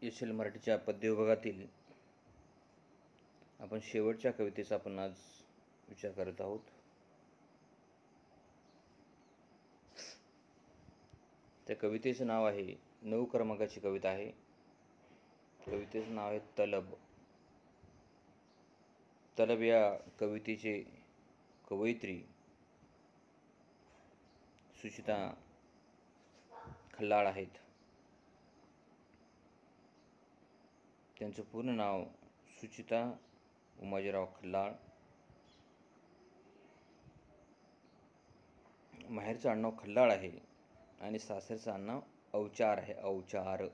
SL. मराठीच्या पद्य विभागातील आपण शेवटच्या कवितेचा आपण आज विचार करत आहोत. त्या कवितेचं नाव आहे, 9 क्रमांकाची कविता आहे. कवितेचं नाव आहे तलब. तलब या कवितेचे कवयित्री सुचिता खल्लाळ आहेत. त्यांचं पूर्ण नाव सुचिता उमाजीराव खल्लाळ. माहेरचं आडनाव खल्लाळ आहे आणि सासरचं आडनाव अवचार आहे. अवचार.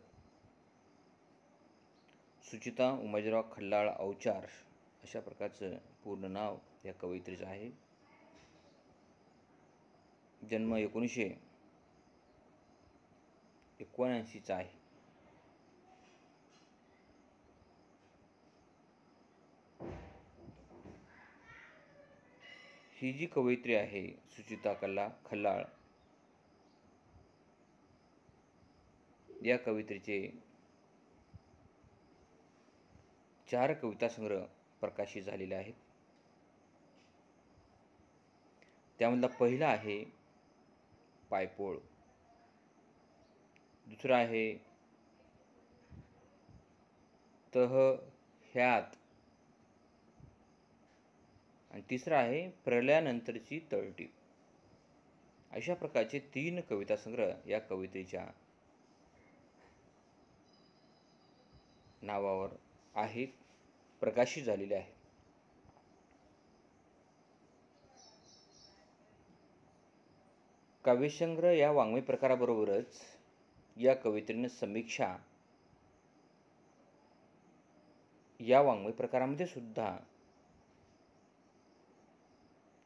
सुचिता उमाजीराव खल्लाळ अवचार अशा प्रकारचं पूर्ण नाव या कवयित्रीचं आहे. जन्म 1979चा आहे. ही जी कवयित्री आहे सुचिता खल्लाळ, या कवयित्रीचे 4 कविता संग्रह प्रकाशित झालेले आहेत. त्यामधला पहिला आहे पायपोळ, दुसरा आहे तह ह्यात आणि तिसरा आहे प्रलयानंतरची तळटीप. अशा प्रकारचे 3 कविता संग्रह या कवितेच्या नावावर आहेत, प्रकाशित झालेले आहेत. काव्यसंग्रह या वाङ्मय प्रकाराबरोबरच या कवित्रीने समीक्षा या वाङ्मय प्रकारामध्ये सुद्धा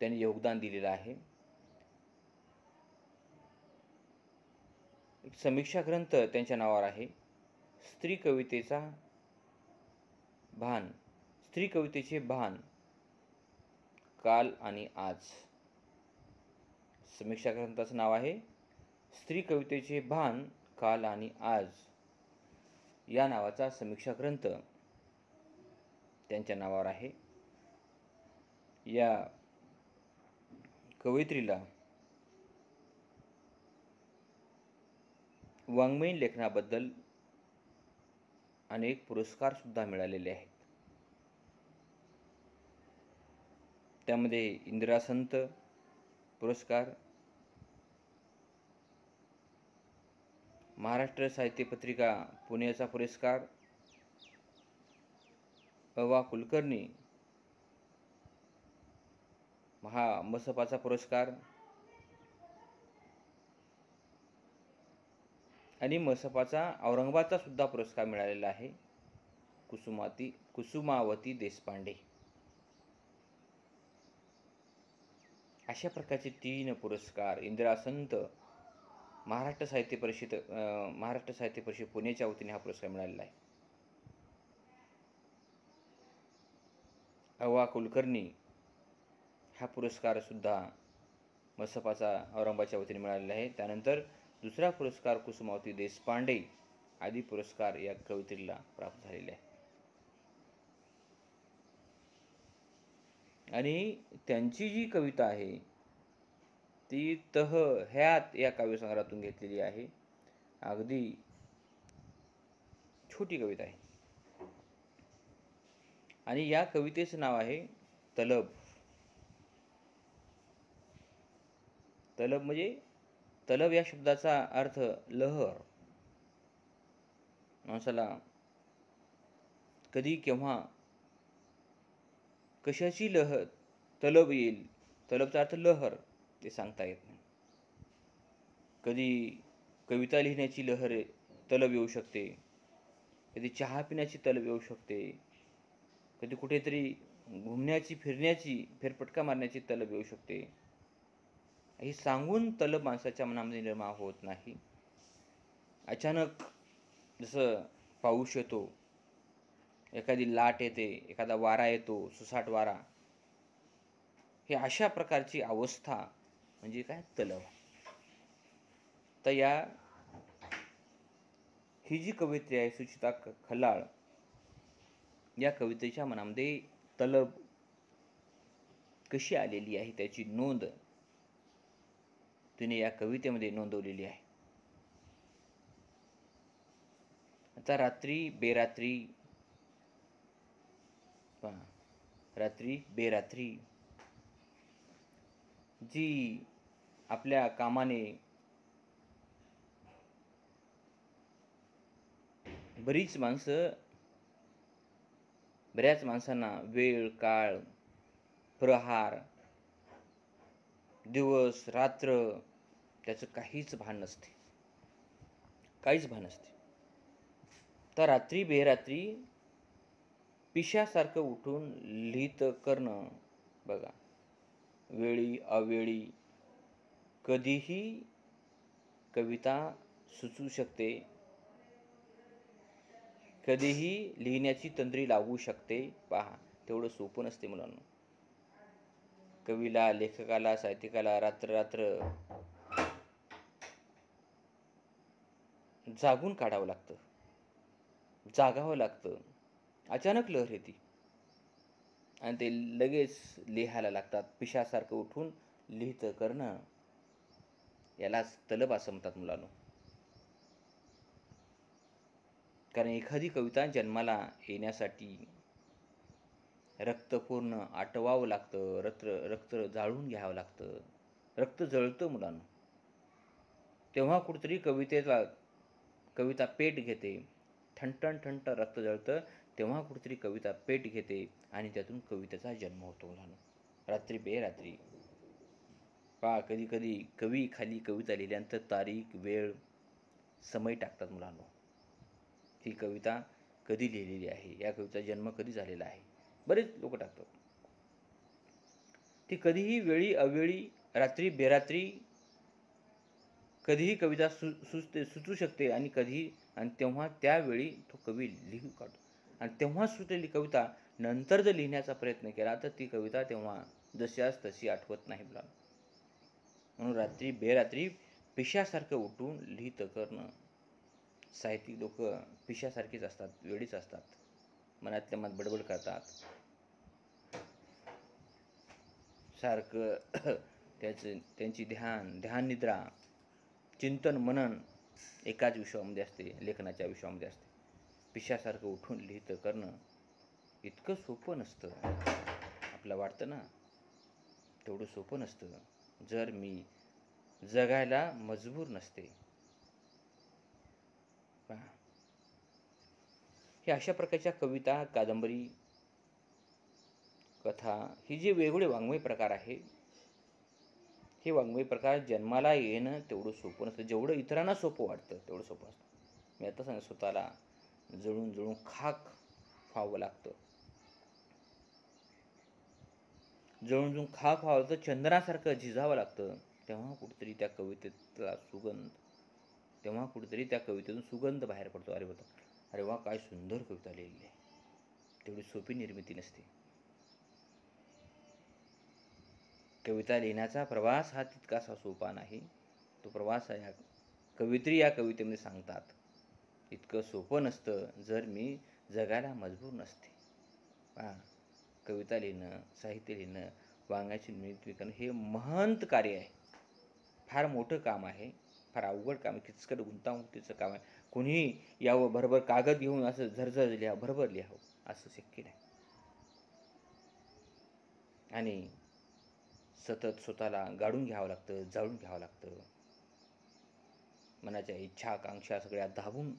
त्यांनी योगदान दिलेलं आहे. एक समीक्षा ग्रंथ त्यांच्या नावावर आहे. स्त्री कवितेचे भान काल आणि आज. समीक्षा ग्रंथाचं नाव आहे स्त्री कवितेचे भान काल आणि आज. या नावाचा समीक्षा ग्रंथ त्यांच्या नावावर आहे. या कवयित्रीला वाङ्मयीन लेखनाबद्दल अनेक पुरस्कार सुद्धा मिळालेले आहेत. त्यामध्ये इंदिरा संत पुरस्कार, महाराष्ट्र साहित्य पत्रिका पुण्याचा पुरस्कार, अ.वा. कुलकर्णी मसपाचा पुरस्कार आणि मसपाचा औरंगाबादचा सुद्धा पुरस्कार मिळालेला आहे. कुसुमावती देशपांडे. अशा प्रकारचे 3 पुरस्कार इंदिरा संत, महाराष्ट्र साहित्य परिषद पुण्याच्या वतीने हा पुरस्कार मिळालेला आहे. अ.वा. कुलकर्णी हा पुरस्कार सुद्धा मसपाचा औरंगाबादच्या वतीने मिळालेला आहे. त्यानंतर दुसरा पुरस्कार कुसुमावती देशपांडे आदी पुरस्कार या कवयित्रीला प्राप्त झालेले आहे. आणि त्यांची जी कविता आहे ती तह ह्यात या काव्यसंग्रहातून घेतलेली आहे. अगदी छोटी कविता आहे आणि या कवितेचं नाव आहे तलब. तलब म्हणजे तलब या शब्दाचा अर्थ लहर. माणसाला कधी केव्हा कशाची तलब येईल, तलबचा अर्थ लहर, ते सांगता येत नाही. कधी कविता लिहिण्याची तलब येऊ शकते, कधी चहा पिण्याची तलब येऊ शकते, कधी कुठेतरी घुमण्याची फेरफटका मारण्याची तलब येऊ शकते. हे सांगून तलब माणसाच्या मनामध्ये निर्माण होत नाही. अचानक जसं पाऊस येतो, एखादी लाट येते, एखादा वारा येतो, सुसाट वारा, हे अशा प्रकारची अवस्था म्हणजे काय, तलब. तर ही जी कवयित्री आहे सुचिता खल्लाळ, या कवितेच्या मनामध्ये तलब कशी आलेली आहे त्याची नोंद तिने या कवितेमध्ये नोंदवलेली आहे. आता रात्री बेरात्री, रात्री बेरात्री जी आपल्या कामाने बऱ्याच माणसांना वेळ काळ, प्रहार, दिवस रात्र त्याचं काहीच भान नसते, काहीच भान नसते. तर रात्री बेरात्री पिशासारखं उठून लिहित करणं, बघा, वेळी अवेळी कधीही कविता सुचू शकते, कधीही लिहिण्याची तंद्री लागू शकते. पहा, तेवढं सोपं नसते मुलांना. कवीला, लेखकाला, साहित्यिकाला रात्र रात्र जागून काढावं लागतं, जागावं लागतं. अचानक लहर येते आणि ते लगेच लिहायला लागतात. पिशासारखं उठून लिहित करणं, यालाच तलब असं म्हणतात मुलांनो. कारण एखादी कविता जन्माला येण्यासाठी रक्त पूर्ण आटवावं लागतं, रक्त जाळून घ्यावं लागतं, रक्त जळतं मुलांनो. तेव्हा कुठेतरी कविता पेट घेते, ठणठण ठणठण रक्त जळतं, तेव्हा कुठेतरी कविता पेट घेते आणि त्यातून कवितेचा जन्म होतो मुलांनो. रात्री बेरात्री पहा, कधी कधी कवी खाली कविता लिहिल्यानंतर तारीख वेळ समय टाकतात मुलांनो. ही कविता कधी लिहिलेली आहे, या कविता जन्म कधी झालेला आहे, बरेच लोक टाकतात. ती कधीही वेळी अवेळी रात्री बेरात्री कधीही कविता सुचू शकते आणि तेव्हा त्यावेळी तो कवी लिहू काढतो. आणि तेव्हा सुचलेली कविता नंतर जर लिहिण्याचा प्रयत्न केला तर ती कविता तेव्हा जशास तशी आठवत नाही मुलांनो. म्हणून रात्री बेरात्री पिशासारखं उठून लिहित करणं. साहित्यिक लोक पिशासारखीच असतात, वेळीच असतात, मनातल्या मनात बडबड करतात, सारखं त्यांची ध्यान निद्रा, चिंतन मनन एकाच विषयामध्ये असते, लेखनाच्या विषयामध्ये असते. पिशासारखं उठून लिहित करणं इतकं सोपं नसतं. आपलं वाटतं ना, तेवढं सोपं नसतं जर मी जगायला मजबूर नसते. हे अशा प्रकारच्या कविता, कादंबरी, कथा, ही जे वेगवेगळे वाङ्मय प्रकार आहे, हे वाङ्मय प्रकार जन्माला येणं तेवढं सोपं नसतं. जेवढं इतरांना सोपं वाटतं तेवढं सोपं असतं. मी आता सांग, स्वतःला जळून जळून खाक व्हावं लागतं, जळून जळून खाक व्हावं तर चंद्रासारखं झिजावं लागतं. तेव्हा कुठेतरी त्या कवितेतला सुगंध, तेव्हा कुठेतरी त्या कवितेतून सुगंध बाहेर पडतो. अरे वा, काय सुंदर कविता लिहिली आहे. तेवढी सोपी निर्मिती नसते. कविता लिहिण्याचा प्रवास हा तितकासा सोपा नाही. तो प्रवास या कवयित्री या कवितेमध्ये सांगतात, इतकं सोपं नसतं जर मी जगायला मजबूर नसते. कविता लिहिणं, साहित्य लिहिणं, वाङ्मयाची निर्मिती करणं हे महंत कार्य आहे, फार मोठं काम आहे, फार अवघड काम आहे, किचकट गुंतागुंतीचं काम आहे. कोणीही यावं भरभर कागद घेऊन असं झरझर लिहावं, भरभर लिहावं असं शक्य नाही. आणि सतत स्वतःला गाडून घ्यावं लागतं, जाळून घ्यावं लागतं. मनाच्या इच्छा आकांक्षा सगळ्या दाबून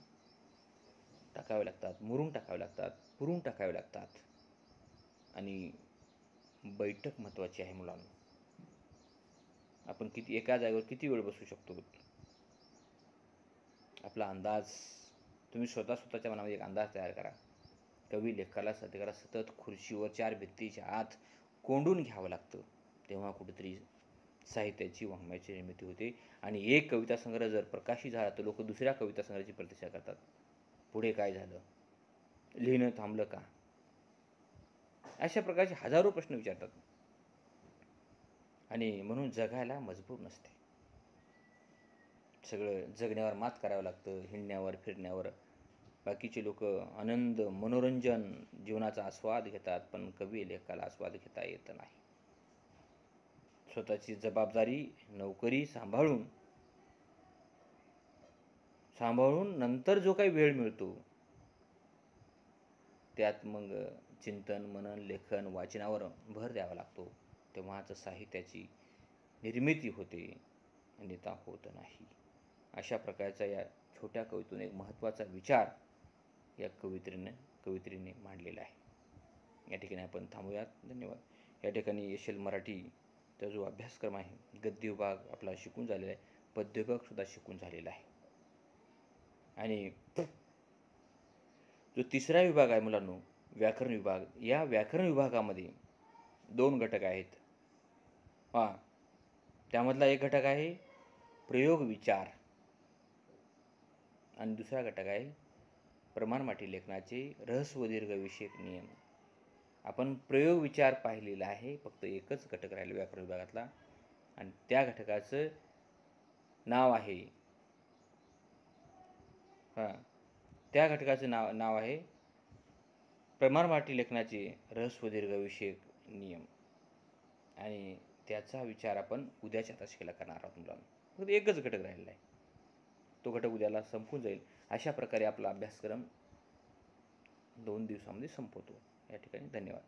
टाकाव्या लागतात, मुरून टाकाव्या लागतात, पुरून टाकाव्या लागतात. आणि बैठक महत्त्वाची आहे मुलांनो. आपण एका जागेवर किती वेळ बसू शकतो? आपला अंदाज, तुम्ही स्वतःच्या मनामध्ये एक अंदाज तयार करा. कवी लेखकाला साहित्यकाराला सतत खुर्चीवर 4 भिंतीच्या आत कोंडून घ्यावं लागतं. तेव्हा कुठेतरी साहित्याची, वाङ्मयाची निर्मिती होते. आणि एक कविता संग्रह जर प्रकाशित झाला तर लोक दुसऱ्या कविता संग्रहाची प्रतीक्षा करतात. पुढे काय झालं, लिहिणं थांबलं का, अशा प्रकारचे हजारो प्रश्न विचारतात. आणि म्हणून जगायला मजबूर नसते. सगळं जगण्यावर मात करावं लागतं, हिंडण्यावर फिरण्यावर. बाकीचे लोक आनंद मनोरंजन जीवनाचा आस्वाद घेतात, पण कवी लेखाला आस्वाद घेता येत नाही. स्वतःची जबाबदारी नोकरी सांभाळून नंतर जो काही वेळ मिळतो त्यात मग चिंतन मनन लेखन वाचनावर भर द्यावा लागतो, तेव्हाच साहित्याची निर्मिती होते, अन्यथा होत नाही. अशा प्रकारचा या छोट्या कवितेतून एक महत्त्वाचा विचार या कवित्रीने मांडलेला आहे. या ठिकाणी आपण थांबूयात. धन्यवाद. या ठिकाणी एस.एल. मराठीचा जो अभ्यासक्रम आहे, गद्य विभाग आपला शिकून झालेला आहे, पद्य विभागसुद्धा शिकून झालेला आहे. आणि जो तिसरा विभाग आहे मुलांनो, व्याकरण विभाग, या व्याकरण विभागामध्ये 2 घटक आहेत. त्यामधला एक घटक आहे प्रयोग विचार आणि दुसरा घटक आहे प्रमाणमाठी लेखनाचे रहस्व व दीर्घ विषयक नियम. आपण प्रयोग विचार पाहिलेला आहे, फक्त एकच घटक राहिला व्याकरण विभागातला, आणि त्या घटकाचं नाव आहे त्या घटकाचं नाव आहे प्रमाणमाठी लेखनाचे रहस्व दीर्घ विषयक नियम. आणि त्याचा विचार आपण उद्याच्या तासिकेला करणार आहोत मुलांना. फक्त एकच घटक राहिलेला आहे, तो घटक उद्याला संपून जाईल. अशा प्रकारे आपला अभ्यासक्रम 2 दिवसामध्ये संपवतो. या ठिकाणी धन्यवाद.